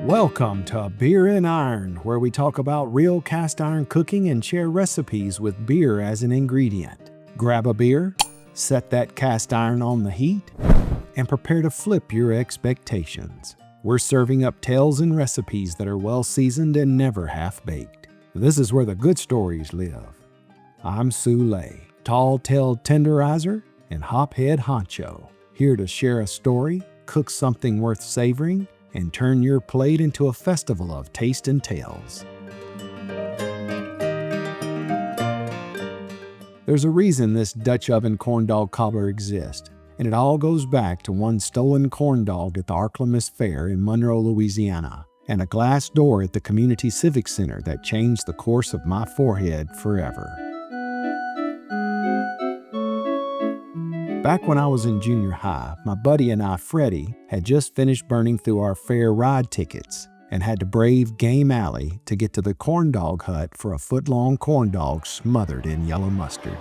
Welcome to Beer and Iron, where we talk about real cast iron cooking and share recipes with beer as an ingredient. Grab a beer, set that cast iron on the heat, and prepare to flip your expectations. We're serving up tales and recipes that are well seasoned and never half-baked. This is where the good stories live. I'm Sulae, tall tale tenderizer and hophead honcho, here to share a story, cook something worth savoring, and turn your plate into a festival of taste and tales. There's a reason this Dutch oven corn dog cobbler exists, and it all goes back to one stolen corn dog at the Ark-La-Miss Fair in Monroe, Louisiana, and a glass door at the community Civic Center that changed the course of my forehead forever. Back when I was in junior high, my buddy and I, Freddie, had just finished burning through our fair ride tickets and had to brave Game Alley to get to the corn dog hut for a foot-long corn dog smothered in yellow mustard.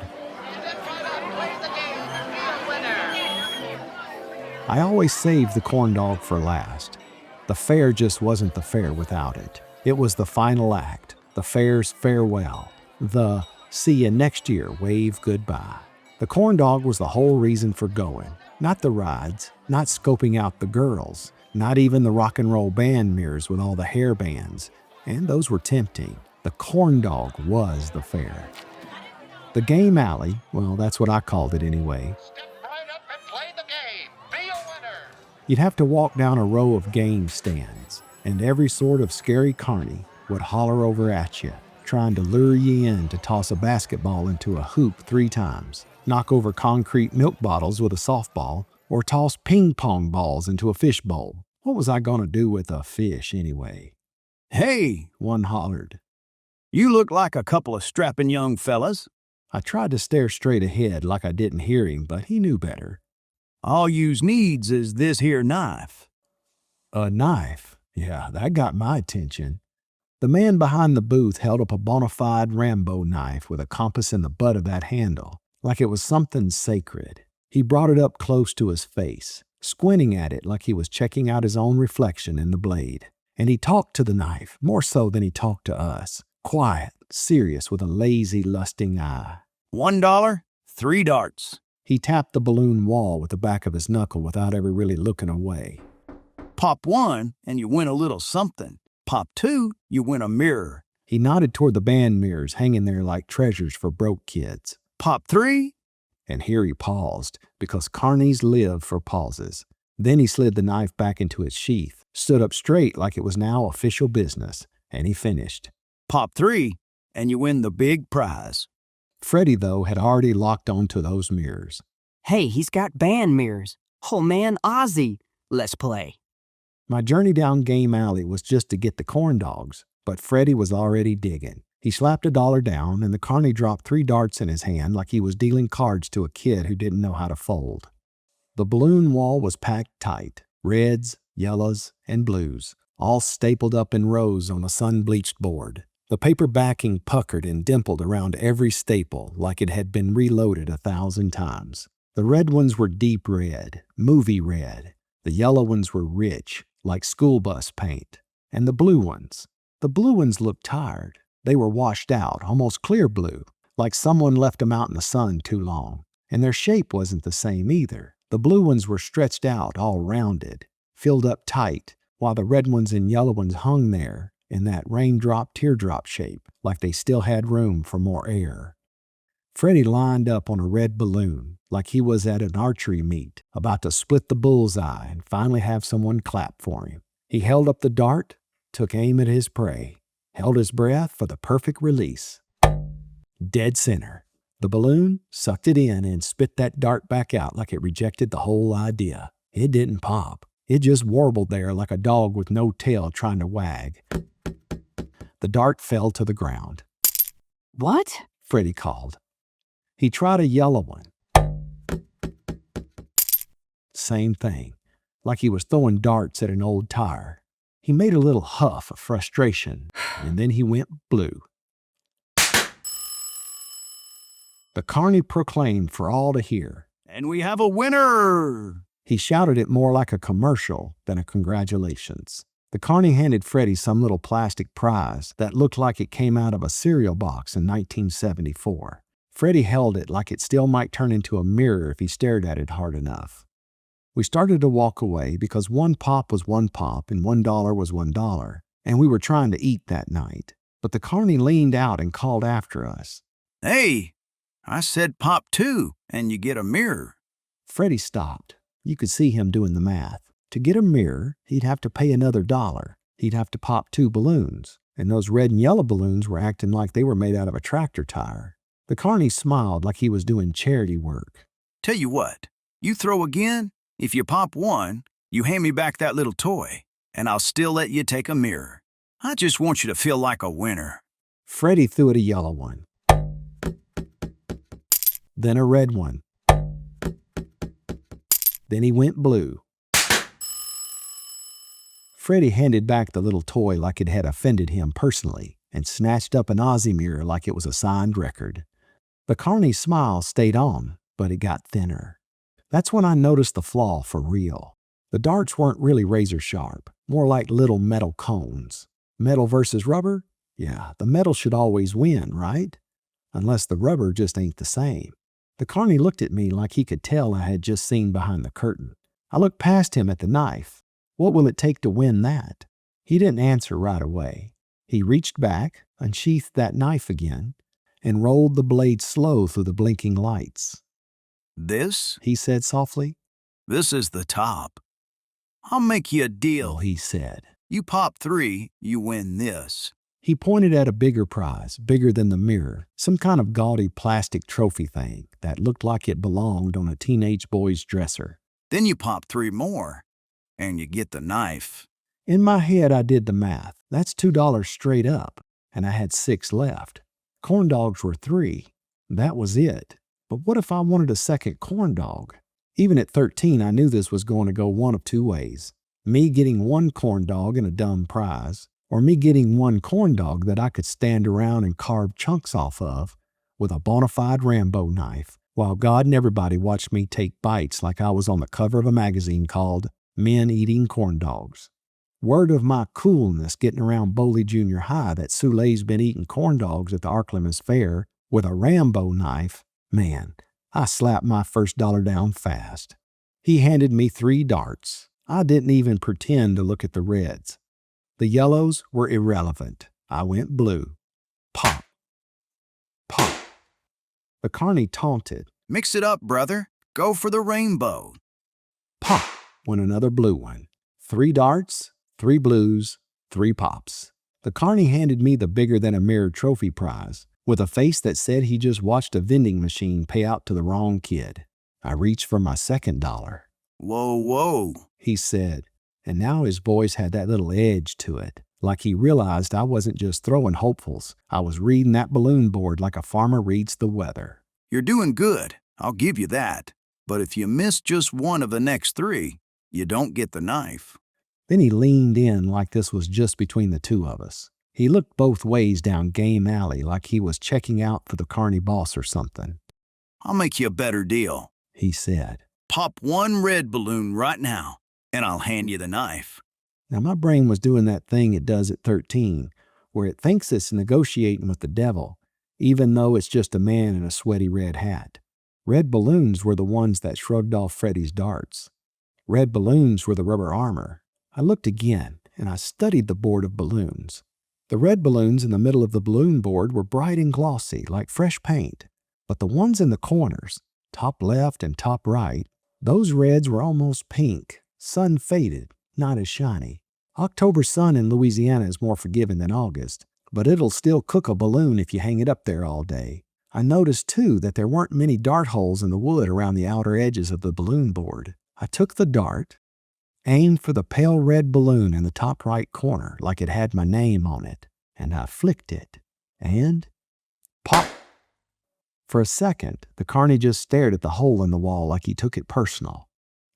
I always saved the corn dog for last. The fair just wasn't the fair without it. It was the final act, the fair's farewell, the see you next year wave goodbye. The corn dog was the whole reason for going, not the rides, not scoping out the girls, not even the rock and roll band mirrors with all the hair bands, and those were tempting. The corn dog was the fair. The game alley, well, that's what I called it anyway. Step right up and play the game. Be a winner. You'd have to walk down a row of game stands, and every sort of scary carny would holler over at you, trying to lure you in to toss a basketball into a hoop 3 times. Knock over concrete milk bottles with a softball, or toss ping pong balls into a fish bowl. What was I going to do with a fish anyway? "Hey," one hollered, "you look like a couple of strapping young fellas." I tried to stare straight ahead like I didn't hear him, but he knew better. "All yous needs is this here knife." A knife? Yeah, that got my attention. The man behind the booth held up a bona fide Rambo knife with a compass in the butt of that handle, like it was something sacred. He brought it up close to his face, squinting at it like he was checking out his own reflection in the blade. And he talked to the knife, more so than he talked to us. Quiet, serious, with a lazy, lusting eye. $1, 3 darts. He tapped the balloon wall with the back of his knuckle without ever really looking away. Pop 1 and you win a little something. Pop 2, you win a mirror. He nodded toward the band mirrors hanging there like treasures for broke kids. Pop 3. And here he paused, because carnies live for pauses. Then he slid the knife back into its sheath, stood up straight like it was now official business, and he finished. Pop 3, and you win the big prize. Freddie, though, had already locked onto those mirrors. "Hey, he's got band mirrors. Oh man, Ozzy. Let's play." My journey down Game Alley was just to get the corn dogs, but Freddie was already digging. He slapped $1 down, and the carny dropped 3 darts in his hand like he was dealing cards to a kid who didn't know how to fold. The balloon wall was packed tight, reds, yellows, and blues, all stapled up in rows on a sun-bleached board. The paper backing puckered and dimpled around every staple like it had been reloaded 1,000 times. The red ones were deep red, movie red. The yellow ones were rich, like school bus paint. And the blue ones looked tired. They were washed out, almost clear blue, like someone left them out in the sun too long. And their shape wasn't the same either. The blue ones were stretched out, all rounded, filled up tight, while the red ones and yellow ones hung there in that raindrop-teardrop shape, like they still had room for more air. Freddie lined up on a red balloon, like he was at an archery meet, about to split the bullseye and finally have someone clap for him. He held up the dart, took aim at his prey, held his breath for the perfect release. Dead center. The balloon sucked it in and spit that dart back out like it rejected the whole idea. It didn't pop. It just warbled there like a dog with no tail trying to wag. The dart fell to the ground. "What?" Freddie called. He tried a yellow one. Same thing, like he was throwing darts at an old tire. He made a little huff of frustration, and then he went blue. The carny proclaimed for all to hear. "And we have a winner!" He shouted it more like a commercial than a congratulations. The carny handed Freddie some little plastic prize that looked like it came out of a cereal box in 1974. Freddie held it like it still might turn into a mirror if he stared at it hard enough. We started to walk away because one pop was one pop and $1 was $1, and we were trying to eat that night. But the carny leaned out and called after us. Hey, I said pop 2, and you get a mirror. Freddie stopped. You could see him doing the math. To get a mirror, he'd have to pay another $1. He'd have to pop 2 balloons, and those red and yellow balloons were acting like they were made out of a tractor tire. The carny smiled like he was doing charity work. Tell you what, you throw again? If you pop 1, you hand me back that little toy, and I'll still let you take a mirror. I just want you to feel like a winner. Freddie threw it a yellow one. Then a red one. Then he went blue. Freddie handed back the little toy like it had offended him personally and snatched up an Aussie mirror like it was a signed record. The carny's smile stayed on, but it got thinner. That's when I noticed the flaw for real. The darts weren't really razor sharp, more like little metal cones. Metal versus rubber? Yeah, the metal should always win, right? Unless the rubber just ain't the same. The carny looked at me like he could tell I had just seen behind the curtain. I looked past him at the knife. What will it take to win that? He didn't answer right away. He reached back, unsheathed that knife again, and rolled the blade slow through the blinking lights. This? He said softly. This is the top. I'll make you a deal. He said. You pop 3, you win this. He pointed at a bigger prize, bigger than the mirror, some kind of gaudy plastic trophy thing that looked like it belonged on a teenage boy's dresser. Then you pop 3 more, and you get the knife. In my head, I did the math. That's $2 straight up, and I had 6 left. Corn dogs were 3. That was it. But what if I wanted a second corn dog? Even at 13, I knew this was going to go one of 2 ways. Me getting 1 corn dog and a dumb prize, or me getting 1 corn dog that I could stand around and carve chunks off of with a bona fide Rambo knife, while God and everybody watched me take bites like I was on the cover of a magazine called Men Eating Corn Dogs. Word of my coolness getting around Boley Junior High that Sulae's been eating corn dogs at the Ark-La-Miss Fair with a Rambo knife, man, I slapped my first $1 down fast. He handed me 3 darts. I didn't even pretend to look at the reds. The yellows were irrelevant. I went blue. Pop. Pop. The carny taunted. Mix it up, brother. Go for the rainbow. Pop went another blue one. 3 darts, 3 blues, 3 pops. The carny handed me the bigger-than-a-mirror trophy prize with a face that said he just watched a vending machine pay out to the wrong kid. I reached for my second $1. Whoa, whoa, he said, and now his voice had that little edge to it, like he realized I wasn't just throwing hopefuls. I was reading that balloon board like a farmer reads the weather. You're doing good, I'll give you that. But if you miss just one of the next 3, you don't get the knife. Then he leaned in like this was just between the 2 of us. He looked both ways down Game Alley like he was checking out for the carny boss or something. I'll make you a better deal, he said. Pop 1 red balloon right now, and I'll hand you the knife. Now my brain was doing that thing it does at 13, where it thinks it's negotiating with the devil, even though it's just a man in a sweaty red hat. Red balloons were the ones that shrugged off Freddie's darts. Red balloons were the rubber armor. I looked again, and I studied the board of balloons. The red balloons in the middle of the balloon board were bright and glossy, like fresh paint. But the ones in the corners, top left and top right, those reds were almost pink, sun-faded, not as shiny. October sun in Louisiana is more forgiving than August, but it'll still cook a balloon if you hang it up there all day. I noticed, too, that there weren't many dart holes in the wood around the outer edges of the balloon board. I took the dart, aimed for the pale red balloon in the top right corner like it had my name on it, and I flicked it, and pop! For a second, the carny just stared at the hole in the wall like he took it personal.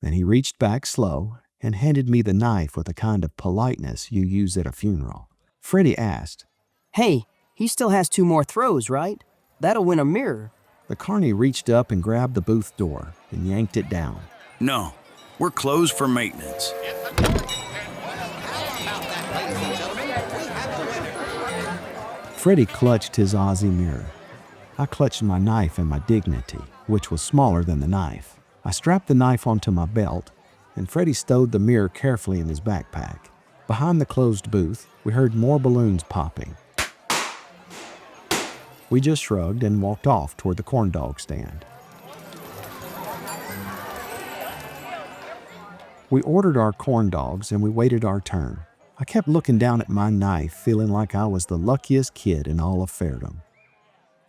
Then he reached back slow and handed me the knife with the kind of politeness you use at a funeral. Freddie asked, Hey, he still has 2 more throws, right? That'll win a mirror. The carny reached up and grabbed the booth door and yanked it down. No, we're closed for maintenance. In the dark, and well, how about that? Freddie clutched his Aussie mirror. I clutched my knife and my dignity, which was smaller than the knife. I strapped the knife onto my belt, and Freddie stowed the mirror carefully in his backpack. Behind the closed booth, we heard more balloons popping. We just shrugged and walked off toward the corn dog stand. We ordered our corn dogs and we waited our turn. I kept looking down at my knife, feeling like I was the luckiest kid in all of Fairdom.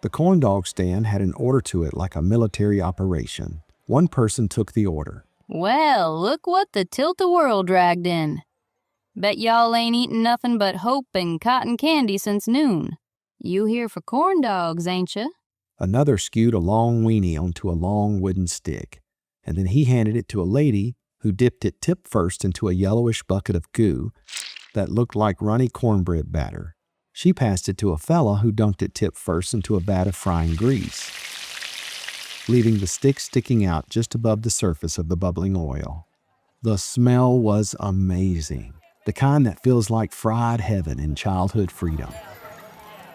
The corn dog stand had an order to it like a military operation. One person took the order. Well, look what the tilt-a-whirl dragged in. Bet y'all ain't eaten nothing but hope and cotton candy since noon. You here for corn dogs, ain't ya? Another skewed a long weenie onto a long wooden stick, and then he handed it to a lady who dipped it tip first into a yellowish bucket of goo that looked like runny cornbread batter. She passed it to a fella who dunked it tip first into a vat of frying grease, leaving the stick sticking out just above the surface of the bubbling oil. The smell was amazing, the kind that feels like fried heaven in childhood freedom.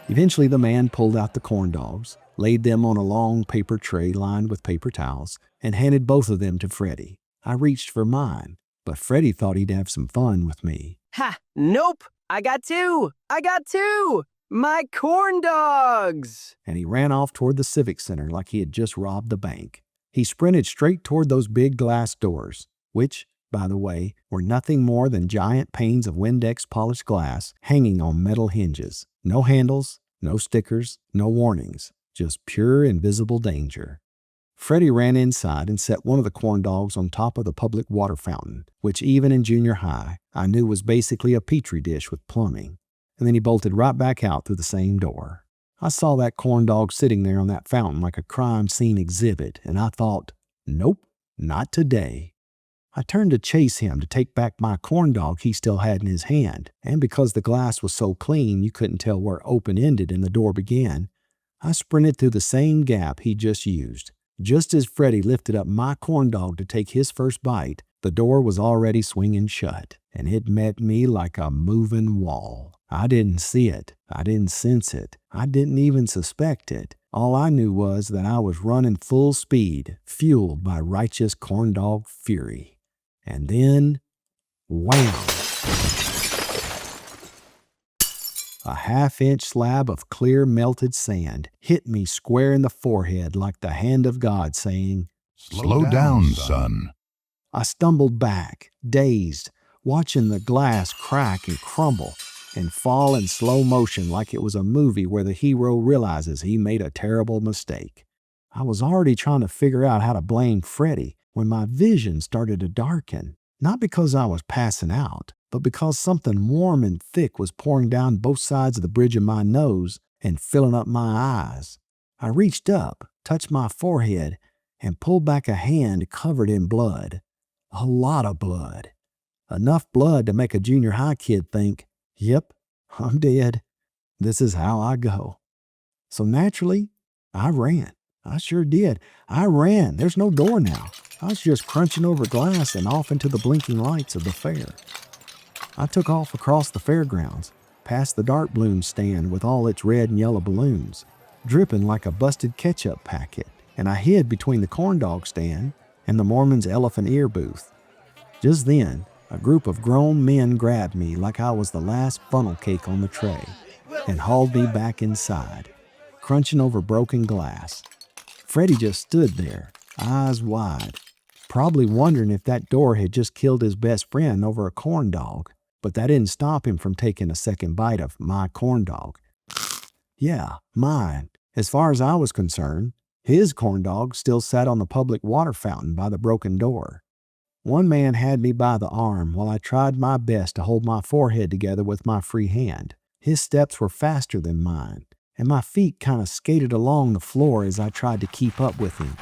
Eventually, the man pulled out the corn dogs, laid them on a long paper tray lined with paper towels, and handed both of them to Freddie. I reached for mine, but Freddie thought he'd have some fun with me. Ha! Nope! I got two! My corn dogs! And he ran off toward the Civic Center like he had just robbed the bank. He sprinted straight toward those big glass doors, which, by the way, were nothing more than giant panes of Windex polished glass hanging on metal hinges. No handles, no stickers, no warnings, just pure invisible danger. Freddie ran inside and set one of the corn dogs on top of the public water fountain, which even in junior high, I knew was basically a petri dish with plumbing. And then he bolted right back out through the same door. I saw that corn dog sitting there on that fountain like a crime scene exhibit, and I thought, nope, not today. I turned to chase him to take back my corn dog he still had in his hand, and because the glass was so clean you couldn't tell where open ended and the door began, I sprinted through the same gap he just used. Just as Freddie lifted up my corn dog to take his first bite, the door was already swinging shut, and it met me like a moving wall. I didn't see it. I didn't sense it. I didn't even suspect it. All I knew was that I was running full speed, fueled by righteous corn dog fury. And then, wham! A half-inch slab of clear melted sand hit me square in the forehead like the hand of God saying, "Slow down, son." I stumbled back, dazed, watching the glass crack and crumble and fall in slow motion like it was a movie where the hero realizes he made a terrible mistake. I was already trying to figure out how to blame Freddie when my vision started to darken, not because I was passing out, but because something warm and thick was pouring down both sides of the bridge of my nose and filling up my eyes. I reached up, touched my forehead, and pulled back a hand covered in blood. A lot of blood. Enough blood to make a junior high kid think, yep, I'm dead. This is how I go. So naturally, I ran. I sure did. I ran. There's no door now. I was just crunching over glass and off into the blinking lights of the fair. I took off across the fairgrounds, past the dart balloon stand with all its red and yellow balloons, dripping like a busted ketchup packet, and I hid between the corn dog stand and the Mormon's elephant ear booth. Just then, a group of grown men grabbed me like I was the last funnel cake on the tray and hauled me back inside, crunching over broken glass. Freddie just stood there, eyes wide, probably wondering if that door had just killed his best friend over a corn dog, but that didn't stop him from taking a second bite of my corn dog. Yeah, mine. As far as I was concerned, his corn dog still sat on the public water fountain by the broken door. One man had me by the arm while I tried my best to hold my forehead together with my free hand. His steps were faster than mine, and my feet kind of skated along the floor as I tried to keep up with him.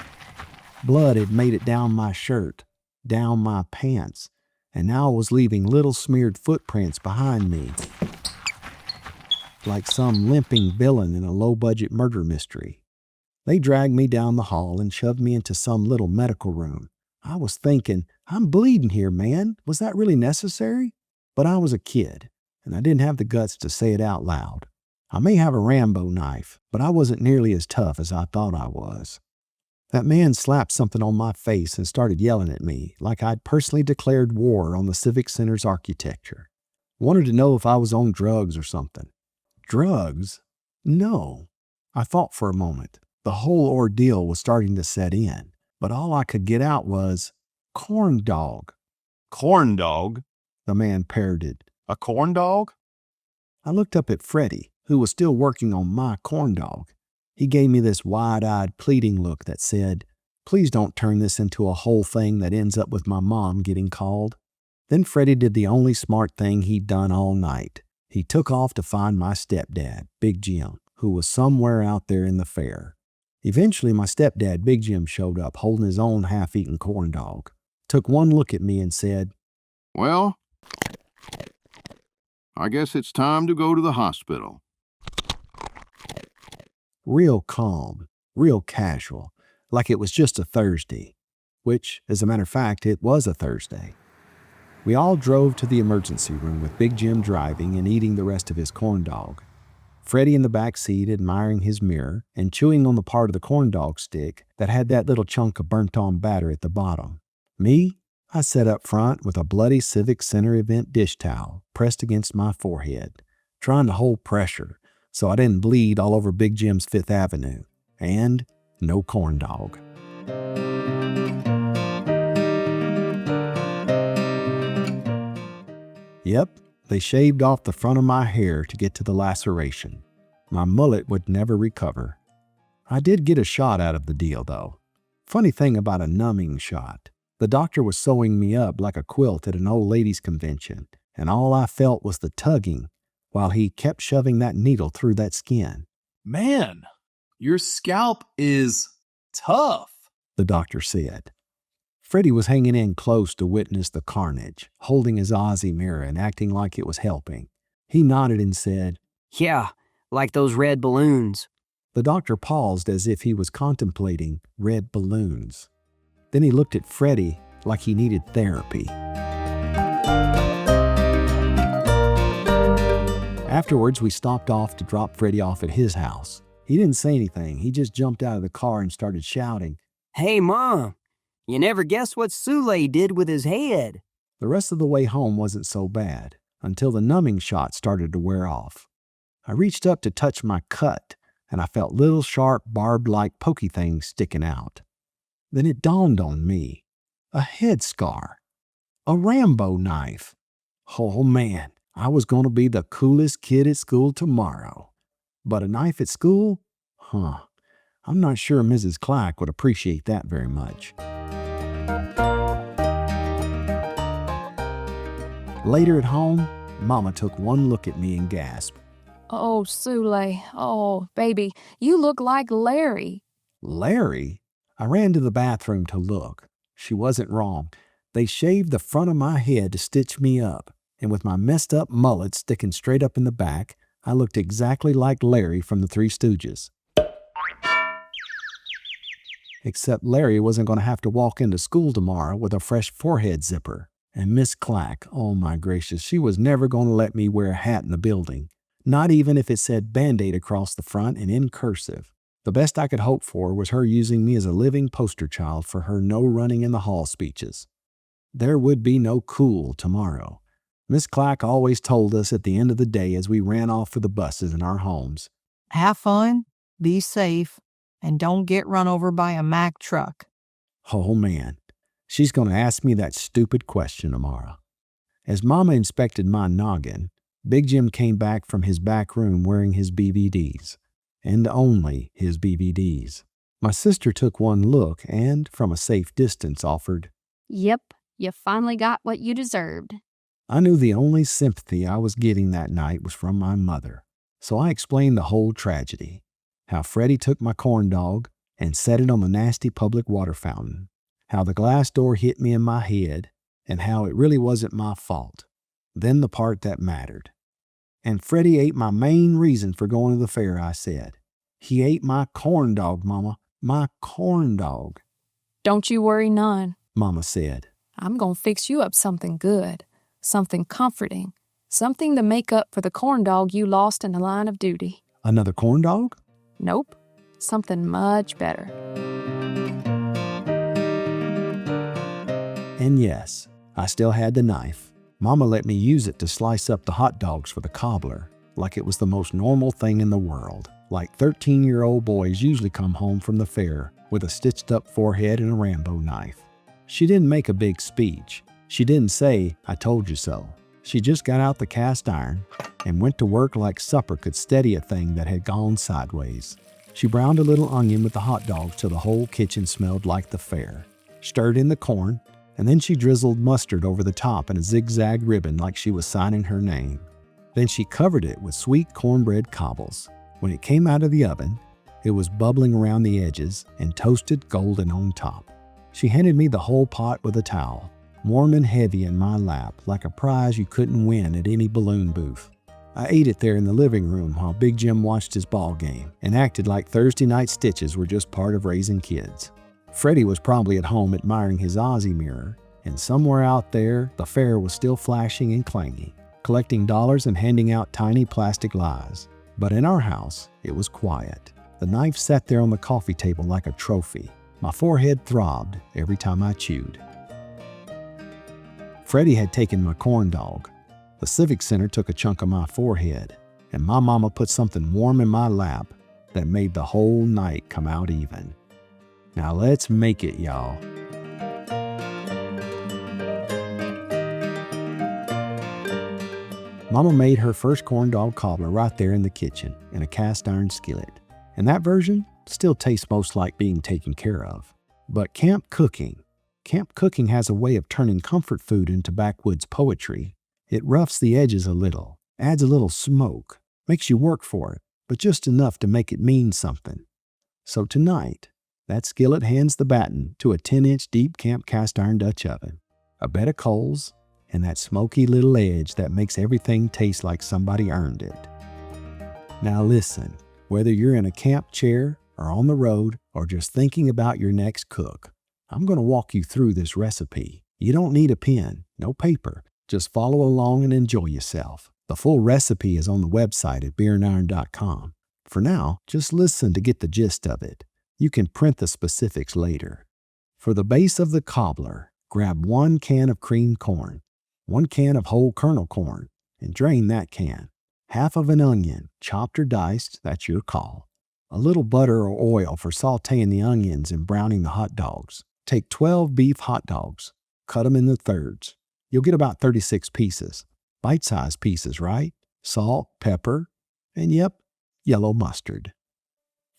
Blood had made it down my shirt, down my pants, and now was leaving little smeared footprints behind me, like some limping villain in a low-budget murder mystery. They dragged me down the hall and shoved me into some little medical room. I was thinking, I'm bleeding here, man. Was that really necessary? But I was a kid, and I didn't have the guts to say it out loud. I may have a Rambo knife, but I wasn't nearly as tough as I thought I was. That man slapped something on my face and started yelling at me like I'd personally declared war on the Civic Center's architecture. Wanted to know if I was on drugs or something. Drugs? No. I thought for a moment. The whole ordeal was starting to set in, but all I could get out was, corn dog. Corn dog? The man parroted. A corn dog? I looked up at Freddie, who was still working on my corn dog. He gave me this wide-eyed pleading look that said, "Please don't turn this into a whole thing that ends up with my mom getting called." Then Freddie did the only smart thing he'd done all night. He took off to find my stepdad, Big Jim, who was somewhere out there in the fair. Eventually, my stepdad, Big Jim, showed up holding his own half-eaten corn dog, took one look at me and said, "Well, I guess it's time to go to the hospital." Real calm, real casual, like it was just a Thursday, which, as a matter of fact, it was a Thursday. We all drove to the emergency room with Big Jim driving and eating the rest of his corn dog. Freddie in the back seat admiring his mirror and chewing on the part of the corn dog stick that had that little chunk of burnt-on batter at the bottom. Me, I sat up front with a bloody Civic Center event dish towel pressed against my forehead, trying to hold pressure so I didn't bleed all over Big Jim's Fifth Avenue, and no corn dog. Yep, they shaved off the front of my hair to get to the laceration. My mullet would never recover. I did get a shot out of the deal, though. Funny thing about a numbing shot. The doctor was sewing me up like a quilt at an old ladies' convention, and all I felt was the tugging while he kept shoving that needle through that skin. Man, your scalp is tough, the doctor said. Freddie was hanging in close to witness the carnage, holding his Aussie mirror and acting like it was helping. He nodded and said, Yeah, like those red balloons. The doctor paused as if he was contemplating red balloons. Then he looked at Freddie like he needed therapy. Afterwards, we stopped off to drop Freddie off at his house. He didn't say anything. He just jumped out of the car and started shouting, Hey, Mom, you never guess what Sulae did with his head. The rest of the way home wasn't so bad until the numbing shot started to wear off. I reached up to touch my cut, and I felt little sharp, barbed-like pokey things sticking out. Then it dawned on me. A head scar. A Rambo knife. Oh, man. I was going to be the coolest kid at school tomorrow. But a knife at school? I'm not sure Mrs. Clack would appreciate that very much. Later at home, Mama took one look at me and gasped. Oh, Sulae. Oh, baby, you look like Larry. Larry? I ran to the bathroom to look. She wasn't wrong. They shaved the front of my head to stitch me up, and with my messed up mullet sticking straight up in the back, I looked exactly like Larry from the Three Stooges. Except Larry wasn't going to have to walk into school tomorrow with a fresh forehead zipper. And Miss Clack, oh my gracious, she was never going to let me wear a hat in the building, not even if it said Band-Aid across the front and in cursive. The best I could hope for was her using me as a living poster child for her no running in the hall speeches. There would be no cool tomorrow. Miss Clack always told us at the end of the day as we ran off for the buses in our homes, Have fun, be safe, and don't get run over by a Mack truck. oh man, she's going to ask me that stupid question tomorrow. As Mama inspected my noggin, Big Jim came back from his back room wearing his BVDs, and only his BVDs. My sister took one look and, from a safe distance, offered, Yep, you finally got what you deserved. I knew the only sympathy I was getting that night was from my mother, so I explained the whole tragedy, how Freddie took my corn dog and set it on the nasty public water fountain, how the glass door hit me in my head, and how it really wasn't my fault. Then the part that mattered. And Freddie ate my main reason for going to the fair, I said. He ate my corn dog, Mama, my corn dog. Don't you worry none. Mama said. I'm gonna fix you up something good, something comforting, something to make up for the corn dog you lost in the line of duty. Another corn dog? Nope. Something much better. And yes, I still had the knife. Mama let me use it to slice up the hot dogs for the cobbler, like it was the most normal thing in the world. Like 13-year-old boys usually come home from the fair with a stitched-up forehead and a Rambo knife. She didn't make a big speech. She didn't say, "I told you so." She just got out the cast iron and went to work like supper could steady a thing that had gone sideways. She browned a little onion with the hot dogs till the whole kitchen smelled like the fair, stirred in the corn, and then she drizzled mustard over the top in a zigzag ribbon like she was signing her name. Then she covered it with sweet cornbread cobbles. When it came out of the oven, it was bubbling around the edges and toasted golden on top. She handed me the whole pot with a towel, warm and heavy in my lap, like a prize you couldn't win at any balloon booth. I ate it there in the living room while Big Jim watched his ball game and acted like Thursday night stitches were just part of raising kids. Freddie was probably at home admiring his Aussie mirror, and somewhere out there, the fair was still flashing and clanging, collecting dollars and handing out tiny plastic lies. But in our house, it was quiet. The knife sat there on the coffee table like a trophy. My forehead throbbed every time I chewed. Freddie had taken my corn dog. The Civic Center took a chunk of my forehead, and my mama put something warm in my lap that made the whole night come out even. Now let's make it, y'all. Mama made her first corn dog cobbler right there in the kitchen in a cast iron skillet. And that version still tastes most like being taken care of. But camp cooking has a way of turning comfort food into backwoods poetry. It roughs the edges a little, adds a little smoke, makes you work for it, but just enough to make it mean something. So tonight, that skillet hands the baton to a 10-inch deep camp cast iron Dutch oven, a bed of coals, and that smoky little edge that makes everything taste like somebody earned it. Now listen, whether you're in a camp chair or on the road or just thinking about your next cook, I'm going to walk you through this recipe. You don't need a pen, no paper. Just follow along and enjoy yourself. The full recipe is on the website at beerandiron.com. For now, just listen to get the gist of it. You can print the specifics later. For the base of the cobbler, grab 1 can of creamed corn, 1 can of whole kernel corn, and drain that can. Half of an onion, chopped or diced, that's your call. A little butter or oil for sauteing the onions and browning the hot dogs. Take 12 beef hot dogs, cut them into thirds. You'll get about 36 pieces. Bite-sized pieces, right? Salt, pepper, and yep, yellow mustard.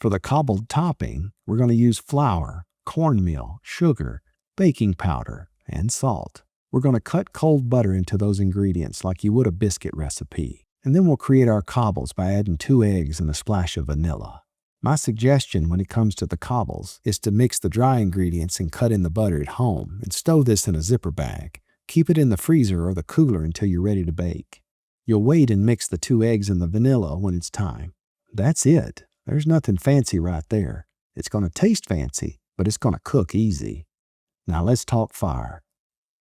For the cobbled topping, we're going to use flour, cornmeal, sugar, baking powder, and salt. We're going to cut cold butter into those ingredients like you would a biscuit recipe. And then we'll create our cobbles by adding 2 eggs and a splash of vanilla. My suggestion when it comes to the cobbles is to mix the dry ingredients and cut in the butter at home and stow this in a zipper bag. Keep it in the freezer or the cooler until you're ready to bake. You'll wait and mix the 2 eggs and the vanilla when it's time. That's it. There's nothing fancy right there. It's going to taste fancy, but it's going to cook easy. Now let's talk fire.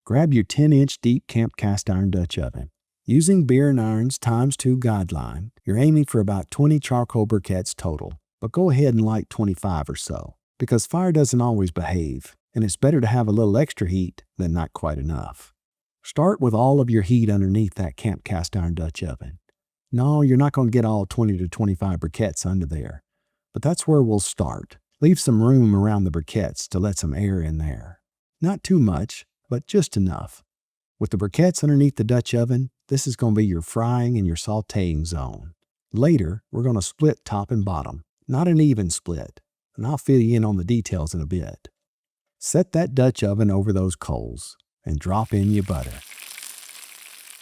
Grab your 10-inch deep camp cast iron Dutch oven. Using Beer and Iron's ×2 guideline, you're aiming for about 20 charcoal briquettes total, but go ahead and light 25 or so, because fire doesn't always behave, and it's better to have a little extra heat than not quite enough. Start with all of your heat underneath that camp cast iron Dutch oven. No, you're not going to get all 20 to 25 briquettes under there, but that's where we'll start. Leave some room around the briquettes to let some air in there. Not too much, but just enough. With the briquettes underneath the Dutch oven, this is going to be your frying and your sautéing zone. Later, we're going to split top and bottom, not an even split, and I'll fill you in on the details in a bit. Set that Dutch oven over those coals and drop in your butter.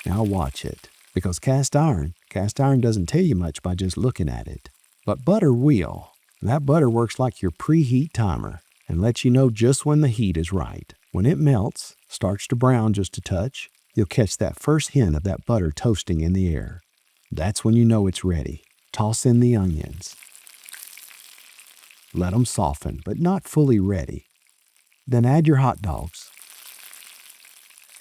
Now watch it, because cast iron doesn't tell you much by just looking at it. But butter will. That butter works like your preheat timer and lets you know just when the heat is right. When it melts, starts to brown just a touch, you'll catch that first hint of that butter toasting in the air. That's when you know it's ready. Toss in the onions. Let them soften, but not fully ready. Then add your hot dogs.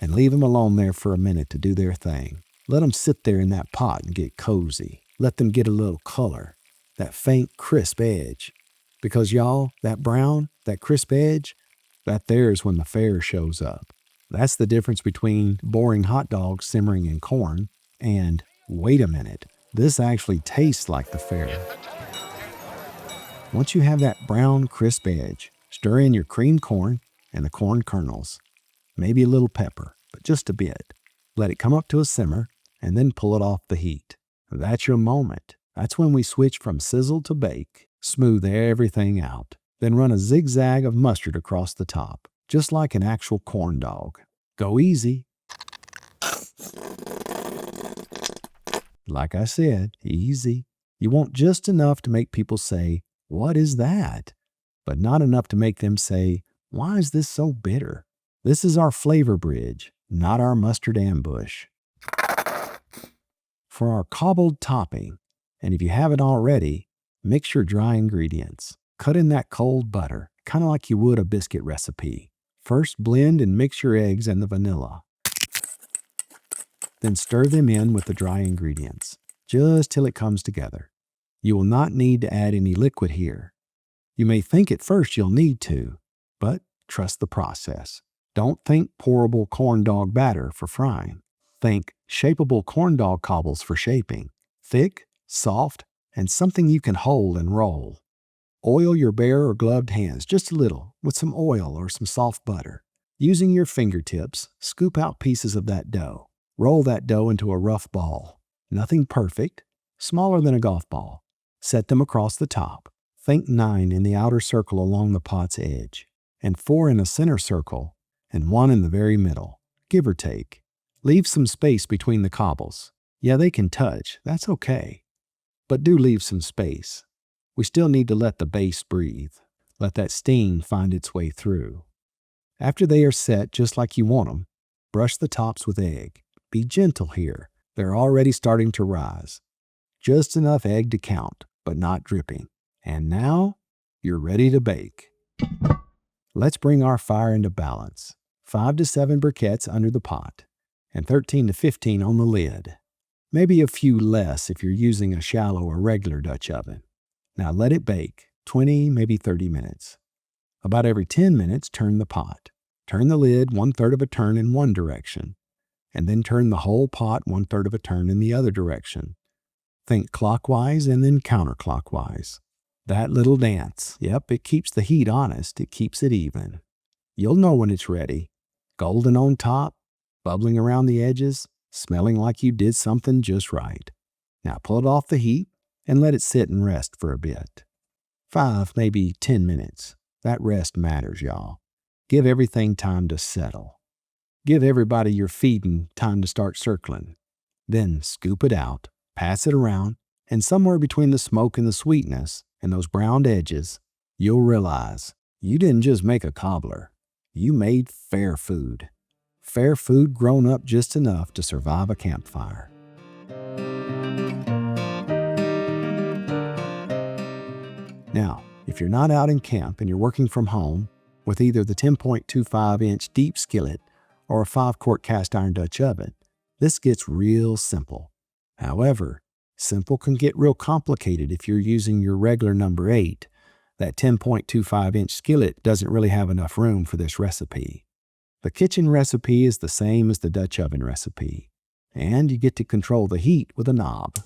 And leave them alone there for a minute to do their thing. Let them sit there in that pot and get cozy. Let them get a little color. that faint, crisp edge. Because, y'all, that brown, that crisp edge, that there's when the fair shows up. That's the difference between boring hot dogs simmering in corn and, wait a minute, this actually tastes like the fair. Once you have that brown, crisp edge, stir in your creamed corn and the corn kernels. Maybe a little pepper, but just a bit. Let it come up to a simmer and then pull it off the heat. That's your moment. That's when we switch from sizzle to bake. Smooth everything out. Then run a zigzag of mustard across the top, just like an actual corn dog. Go easy. Like I said, easy. You want just enough to make people say, "What is that?" But not enough to make them say, "Why is this so bitter?" This is our flavor bridge, not our mustard ambush. For our cobbled topping, and if you haven't already, mix your dry ingredients. Cut in that cold butter, kind of like you would a biscuit recipe. First, blend and mix your eggs and the vanilla. Then stir them in with the dry ingredients, just till it comes together. You will not need to add any liquid here. You may think at first you'll need to, but trust the process. Don't think pourable corn dog batter for frying. Think shapeable corn dog cobbles for shaping. Thick, soft, and something you can hold and roll. Oil your bare or gloved hands just a little with some oil or some soft butter. Using your fingertips, scoop out pieces of that dough. Roll that dough into a rough ball. Nothing perfect, smaller than a golf ball. Set them across the top. Think 9 in the outer circle along the pot's edge, and 4 in a center circle, and 1 in the very middle, give or take. Leave some space between the cobbles. Yeah, they can touch, that's okay. But do leave some space. We still need to let the base breathe. Let that steam find its way through. After they are set just like you want them, brush the tops with egg. Be gentle here. They're already starting to rise. Just enough egg to count, but not dripping. And now, you're ready to bake. Let's bring our fire into balance. 5 to 7 briquettes under the pot, and 13 to 15 on the lid. Maybe a few less if you're using a shallow or regular Dutch oven. Now let it bake, 20, maybe 30 minutes. About every 10 minutes, turn the pot. Turn the lid 1/3 of a turn in one direction, and then turn the whole pot 1/3 of a turn in the other direction. Think clockwise and then counterclockwise. That little dance, yep, it keeps the heat honest, it keeps it even. You'll know when it's ready. Golden on top, bubbling around the edges, smelling like you did something just right. Now pull it off the heat and let it sit and rest for a bit. 5, maybe 10 minutes. That rest matters, y'all. Give everything time to settle. Give everybody you're feeding time to start circling. Then scoop it out, pass it around, and somewhere between the smoke and the sweetness and those browned edges, you'll realize you didn't just make a cobbler. You made fair food. Fair food grown up just enough to survive a campfire. Now, if you're not out in camp and you're working from home with either the 10.25-inch deep skillet or a 5-quart cast iron Dutch oven, this gets real simple. However, simple can get real complicated if you're using your regular number 8. That 10.25-inch skillet doesn't really have enough room for this recipe. The kitchen recipe is the same as the Dutch oven recipe, and you get to control the heat with a knob.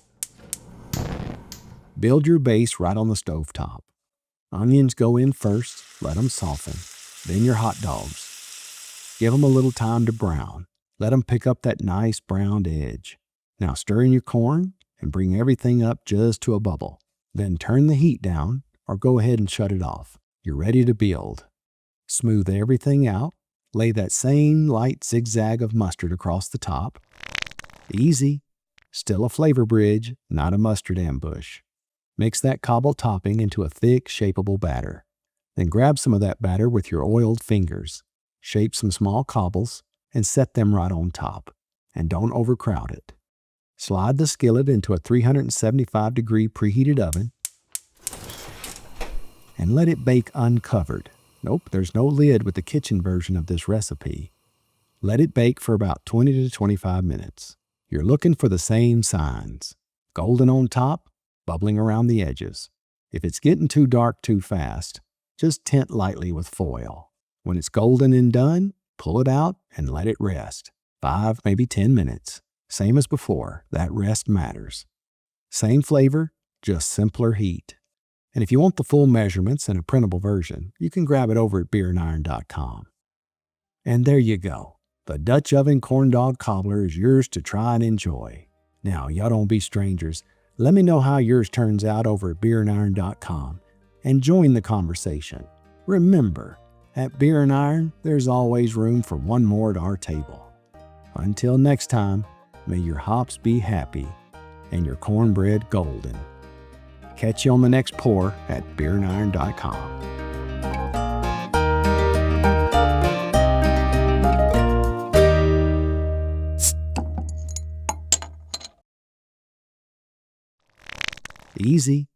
Build your base right on the stovetop. Onions go in first, let them soften. Then your hot dogs. Give them a little time to brown. Let them pick up that nice browned edge. Now stir in your corn and bring everything up just to a bubble. Then turn the heat down or go ahead and shut it off. You're ready to build. Smooth everything out. Lay that same light zigzag of mustard across the top. Easy. Still a flavor bridge, not a mustard ambush. Mix that cobble topping into a thick, shapeable batter. Then grab some of that batter with your oiled fingers. Shape some small cobbles and set them right on top. And don't overcrowd it. Slide the skillet into a 375-degree preheated oven and let it bake uncovered. Nope, there's no lid with the kitchen version of this recipe. Let it bake for about 20 to 25 minutes. You're looking for the same signs. Golden on top, bubbling around the edges. If it's getting too dark too fast, just tint lightly with foil. When it's golden and done, pull it out and let it rest. 5, maybe 10 minutes. Same as before, that rest matters. Same flavor, just simpler heat. And if you want the full measurements and a printable version, you can grab it over at beerandiron.com. And there you go. The Dutch oven corn dog cobbler is yours to try and enjoy. Now, y'all don't be strangers. Let me know how yours turns out over at beerandiron.com and join the conversation. Remember, at Beer and Iron, there's always room for one more at our table. Until next time, may your hops be happy and your cornbread golden. Catch you on the next pour at beerandiron.com. Easy.